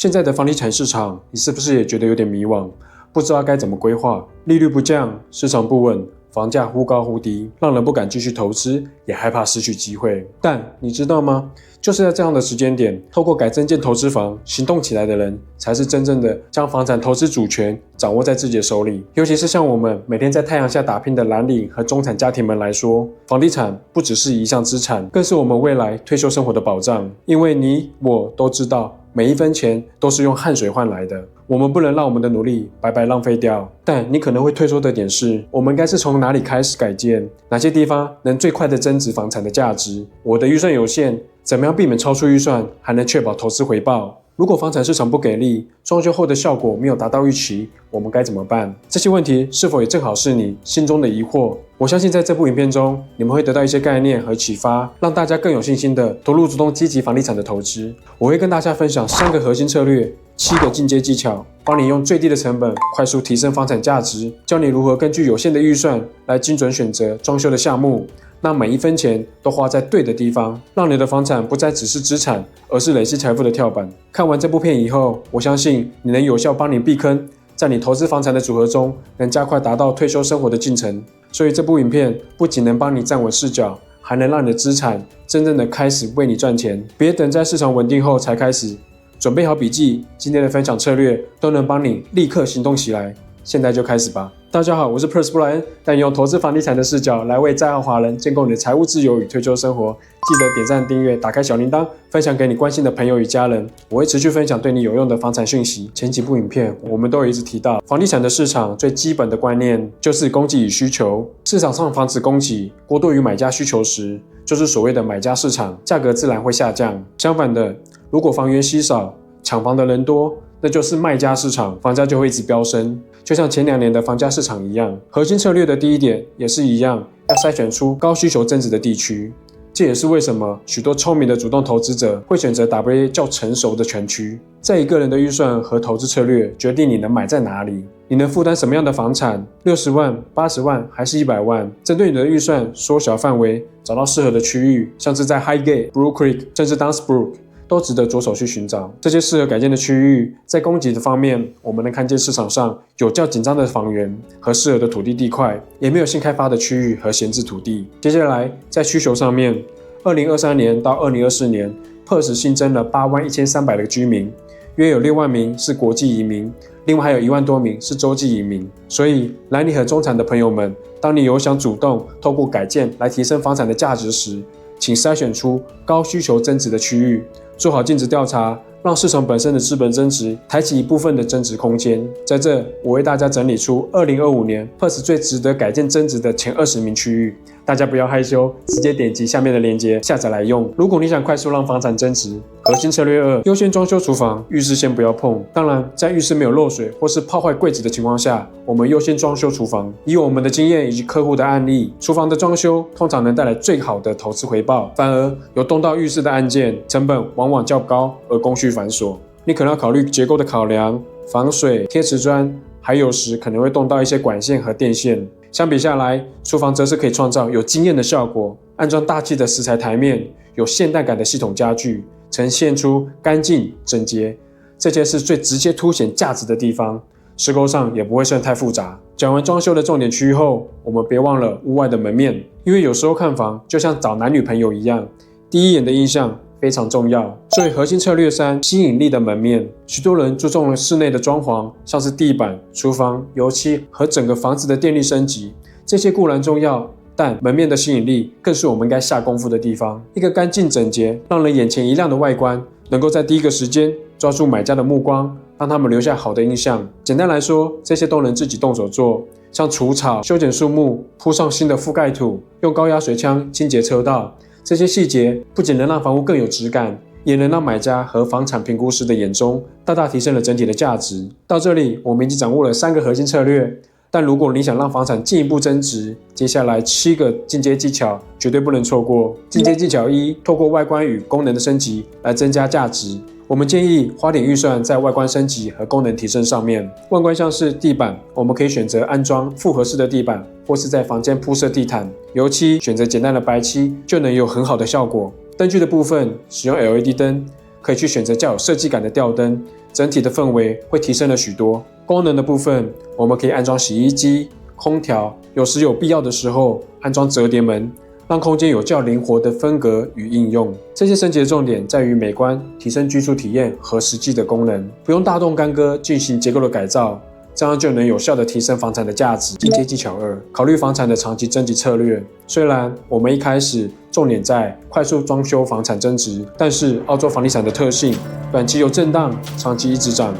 现在的房地产市场，你是不是也觉得有点迷惘，不知道该怎么规划？利率不降，市场不稳，房价忽高忽低，让人不敢继续投资，也害怕失去机会。但你知道吗？就是在这样的时间点，透过改增建投资房行动起来的人，才是真正的将房产投资主权掌握在自己的手里。尤其是像我们每天在太阳下打拼的蓝领和中产家庭们来说，房地产不只是一项资产，更是我们未来退休生活的保障。因为你我都知道，每一分钱都是用汗水换来的，我们不能让我们的努力白白浪费掉。但你可能会退缩的点是，我们该是从哪里开始改建？哪些地方能最快的增值房产的价值？我的预算有限，怎么样避免超出预算，还能确保投资回报？如果房产市场不给力，装修后的效果没有达到预期，我们该怎么办？这些问题是否也正好是你心中的疑惑？我相信在这部影片中，你们会得到一些概念和启发，让大家更有信心的投入主动积极房地产的投资。我会跟大家分享3个核心策略，7个进阶技巧，帮你用最低的成本快速提升房产价值，教你如何根据有限的预算来精准选择装修的项目，让每一分钱都花在对的地方，让你的房产不再只是资产，而是累积财富的跳板。看完这部片以后，我相信你能有效帮你避坑，在你投资房产的组合中，能加快达到退休生活的进程。所以这部影片不仅能帮你站稳视角，还能让你的资产真正的开始为你赚钱。别等在市场稳定后才开始，准备好笔记，今天的分享策略都能帮你立刻行动起来。现在就开始吧。大家好，我是 Percy 布莱恩，带你用投资房地产的视角来为在澳华人建构你的财务自由与退休生活。记得点赞、订阅、打开小铃铛，分享给你关心的朋友与家人。我会持续分享对你有用的房产讯息。前几部影片我们都有一直提到，房地产的市场最基本的观念就是供给与需求。市场上房子供给过多于买家需求时，就是所谓的买家市场，价格自然会下降。相反的，如果房源稀少，抢房的人多，那就是卖家市场，房价就会一直飙升。就像前2年的房价市场一样，核心策略的第一点也是一样，要筛选出高需求增值的地区。这也是为什么许多聪明的主动投资者会选择 WA 较成熟的全区。在一个人的预算和投资策略决定你能买在哪里，你能负担什么样的房产，60万、80万还是100万？针对你的预算缩小范围，找到适合的区域，像是在 Highgate、Blue Creek 甚至 Dunsbrook，都值得着手去寻找。这些适合改建的区域，在供给的方面，我们能看见市场上有较紧张的房源和适合的土地地块，也没有新开发的区域和闲置土地。接下来，在需求上面，2023年到2024年 ，Perth 新增了81300个居民，约有6万名是国际移民，另外还有1万多名是洲际移民。所以，蓝领和中产的朋友们，当你有想主动透过改建来提升房产的价值时，请筛选出高需求增值的区域，做好尽职调查，让市场本身的资本增值抬起一部分的增值空间。在这，我为大家整理出2025年 Perth 最值得改建增值的前20名区域，大家不要害羞，直接点击下面的链接下载来用。如果你想快速让房产增值，核心策略2，优先装修厨房，浴室先不要碰。当然，在浴室没有漏水或是泡坏柜子的情况下，我们优先装修厨房。以我们的经验以及客户的案例，厨房的装修通常能带来最好的投资回报，反而有动到浴室的案件，成本往往较高，而工序繁琐。你可能要考虑结构的考量、防水、贴瓷砖，还有时可能会动到一些管线和电线。相比下来，厨房则是可以创造有惊艳的效果，安装大气的石材台面，有现代感的系统家具，呈现出干净整洁，这些是最直接凸显价值的地方，施工上也不会算太复杂。讲完装修的重点区域后，我们别忘了屋外的门面，因为有时候看房就像找男女朋友一样，第一眼的印象非常重要。所以核心策略3，吸引力的门面。许多人注重了室内的装潢，像是地板、厨房、油漆和整个房子的电力升级，这些固然重要，但门面的吸引力更是我们应该下功夫的地方。一个干净整洁、让人眼前一亮的外观，能够在第一个时间抓住买家的目光，让他们留下好的印象。简单来说，这些都能自己动手做，像除草、修剪树木、铺上新的覆盖土、用高压水枪清洁车道。这些细节不仅能让房屋更有质感，也能让买家和房产评估师的眼中大大提升了整体的价值。到这里，我们已经掌握了3个核心策略，但如果你想让房产进一步增值，接下来7个进阶技巧绝对不能错过。进阶技巧1，透过外观与功能的升级来增加价值。我们建议花点预算在外观升级和功能提升上面。外观像是地板，我们可以选择安装复合式的地板，或是在房间铺设地毯。油漆选择简单的白漆就能有很好的效果。灯具的部分使用 LED 灯，可以去选择较有设计感的吊灯，整体的氛围会提升了许多。功能的部分，我们可以安装洗衣机、空调，有时有必要的时候安装折叠门，让空间有较灵活的分隔与应用。这些升级的重点在于美观，提升居住体验和实际的功能，不用大动干戈进行结构的改造，这样就能有效地提升房产的价值。进阶技巧2，考虑房产的长期增值策略。虽然我们一开始重点在快速装修房产增值，但是澳洲房地产的特性，短期有震荡，长期一直涨。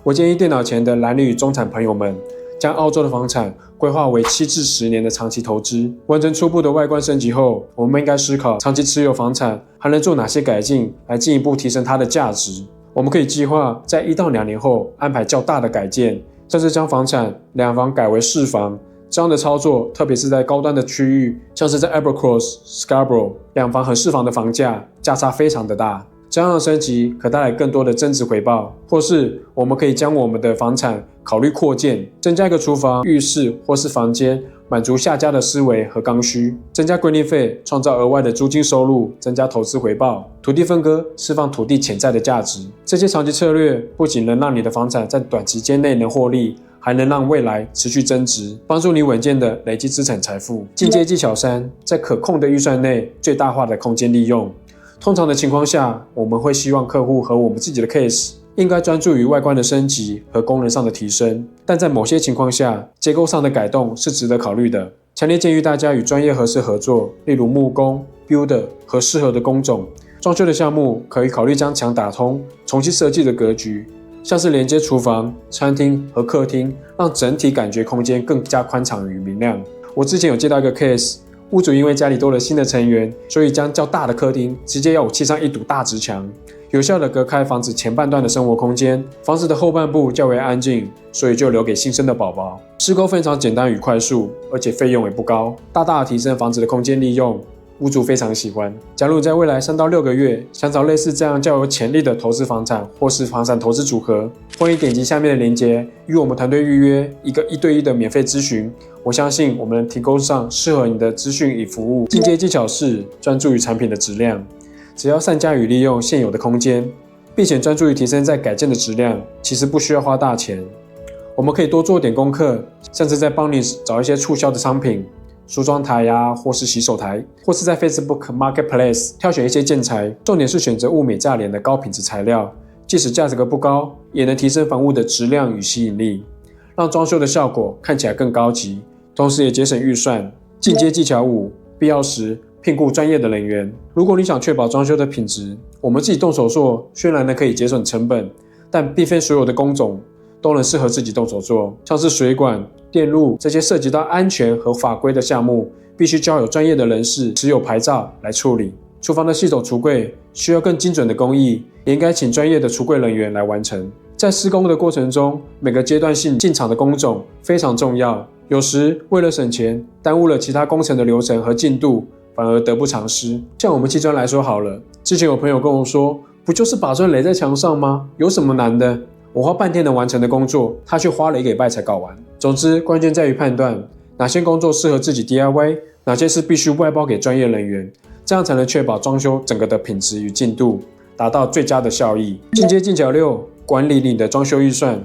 我建议电脑前的蓝领与中产朋友们，将澳洲的房产规划为7至10年的长期投资。完成初步的外观升级后，我们应该思考长期持有房产还能做哪些改进，来进一步提升它的价值。我们可以计划在1到2年后安排较大的改建，甚至将房产2房改为4房。这样的操作，特别是在高端的区域，像是在 Abercrombie、Scarborough，2房和4房的房价价差非常的大。这样的升级可带来更多的增值回报，或是我们可以将我们的房产考虑扩建，增加一个厨房、浴室或是房间，满足下家的思维和刚需，增加规定费，创造额外的租金收入，增加投资回报。土地分割，释放土地潜在的价值。这些长期策略不仅能让你的房产在短期间内能获利，还能让未来持续增值，帮助你稳健的累积资产财富。进阶技巧3，在可控的预算内最大化的空间利用。通常的情况下，我们会希望客户和我们自己的 case 应该专注于外观的升级和功能上的提升，但在某些情况下，结构上的改动是值得考虑的。强烈建议大家与专业合适合作，例如木工、builder 和适合的工种。装修的项目可以考虑将墙打通，重新设计的格局，像是连接厨房、餐厅和客厅，让整体感觉空间更加宽敞与明亮。我之前有接到一个 case，屋主因为家里多了新的成员，所以将较大的客厅直接要我砌上一堵大直墙，有效地隔开房子前半段的生活空间。房子的后半部较为安静，所以就留给新生的宝宝。施工非常简单与快速，而且费用也不高，大大提升房子的空间利用。屋主非常喜欢。假如在未来3到6个月想找类似这样较有潜力的投资房产或是房产投资组合，欢迎点击下面的链接，与我们团队预约一个1对1的免费咨询。我相信我们能提供上适合你的资讯与服务。进阶技巧4，专注于产品的质量。只要善加与利用现有的空间，并且专注于提升在改建的质量，其实不需要花大钱。我们可以多做点功课，像是在帮你找一些促销的商品，梳妆台或是洗手台，或是在 Facebook Marketplace 挑选一些建材。重点是选择物美价廉的高品质材料，即使价格不高，也能提升房屋的质量与吸引力，让装修的效果看起来更高级，同时也节省预算。进阶技巧5，必要时聘雇专业的人员。如果你想确保装修的品质，我们自己动手做，虽然可以节省成本，但并非所有的工种都能适合自己动手做。像是水管、电路这些涉及到安全和法规的项目，必须交由专业的人士持有牌照来处理。厨房的系统橱柜需要更精准的工艺，也应该请专业的橱柜人员来完成。在施工的过程中，每个阶段性进场的工种非常重要，有时为了省钱，耽误了其他工程的流程和进度，反而得不偿失。像我们砌砖来说好了，之前有朋友跟我说，不就是把砖垒在墙上吗？有什么难的？我花半天能完成的工作，他却花了1个礼拜才搞完。总之，关键在于判断哪些工作适合自己 DIY， 哪些是必须外包给专业人员，这样才能确保装修整个的品质与进度，达到最佳的效益。进阶技巧6，管理你的装修预算。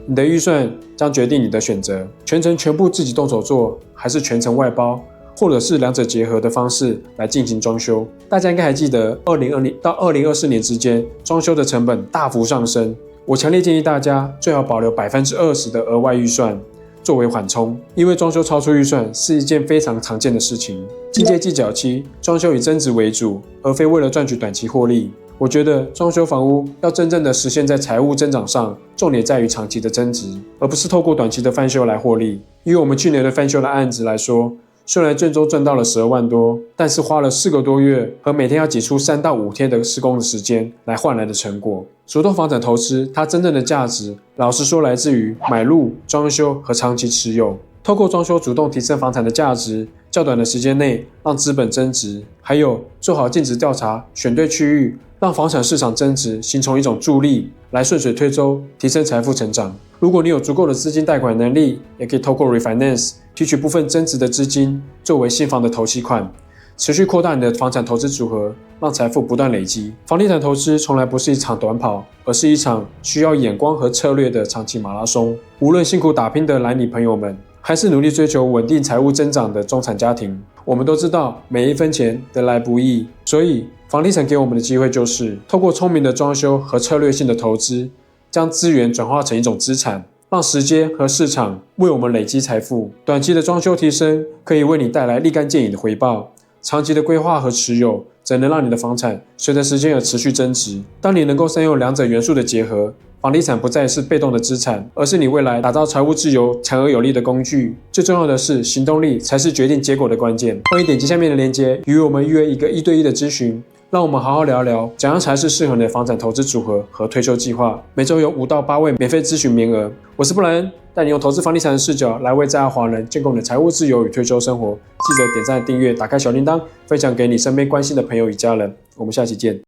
你的预算将决定你的选择，全部自己动手做，还是全程外包，或者是两者结合的方式来进行装修。大家应该还记得2020到2024年之间，装修的成本大幅上升。我强烈建议大家最好保留20%的额外预算作为缓冲，因为装修超出预算是一件非常常见的事情。进阶技巧7，装修以增值为主，而非为了赚取短期获利。我觉得装修房屋要真正的实现在财务增长上，重点在于长期的增值，而不是透过短期的翻修来获利。以我们去年的翻修的案子来说，虽然最终赚到了12万多，但是花了4个多月和每天要挤出3到5天的施工的时间来换来的成果。主动房产投资它真正的价值，老实说来自于买入、装修和长期持有。透过装修主动提升房产的价值，较短的时间内让资本增值，还有做好尽职调查，选对区域，让房产市场增值形成一种助力，来顺水推舟提升财富成长。如果你有足够的资金贷款能力，也可以透过 refinance 提取部分增值的资金作为新房的头期款，持续扩大你的房产投资组合，让财富不断累积。房地产投资从来不是一场短跑，而是一场需要眼光和策略的长期马拉松。无论辛苦打拼的蓝领朋友们，还是努力追求稳定财务增长的中产家庭，我们都知道每一分钱得来不易。所以，房地产给我们的机会就是透过聪明的装修和策略性的投资，将资源转化成一种资产。让时间和市场为我们累积财富。短期的装修提升可以为你带来立竿见影的回报，长期的规划和持有则能让你的房产随着时间而持续增值。当你能够善用两者元素的结合，房地产不再是被动的资产，而是你未来打造财务自由强而有力的工具。最重要的是，行动力才是决定结果的关键。欢迎点击下面的链接，与我们预约一个1对1的咨询。让我们好好聊聊怎样才是适合你的房产投资组合和退休计划。每周有5到8位免费咨询名额。我是布莱恩，带你用投资房地产的视角来为在岸华人建构你的财务自由与退休生活。记得点赞、订阅、打开小铃铛，分享给你身边关心的朋友与家人。我们下期见。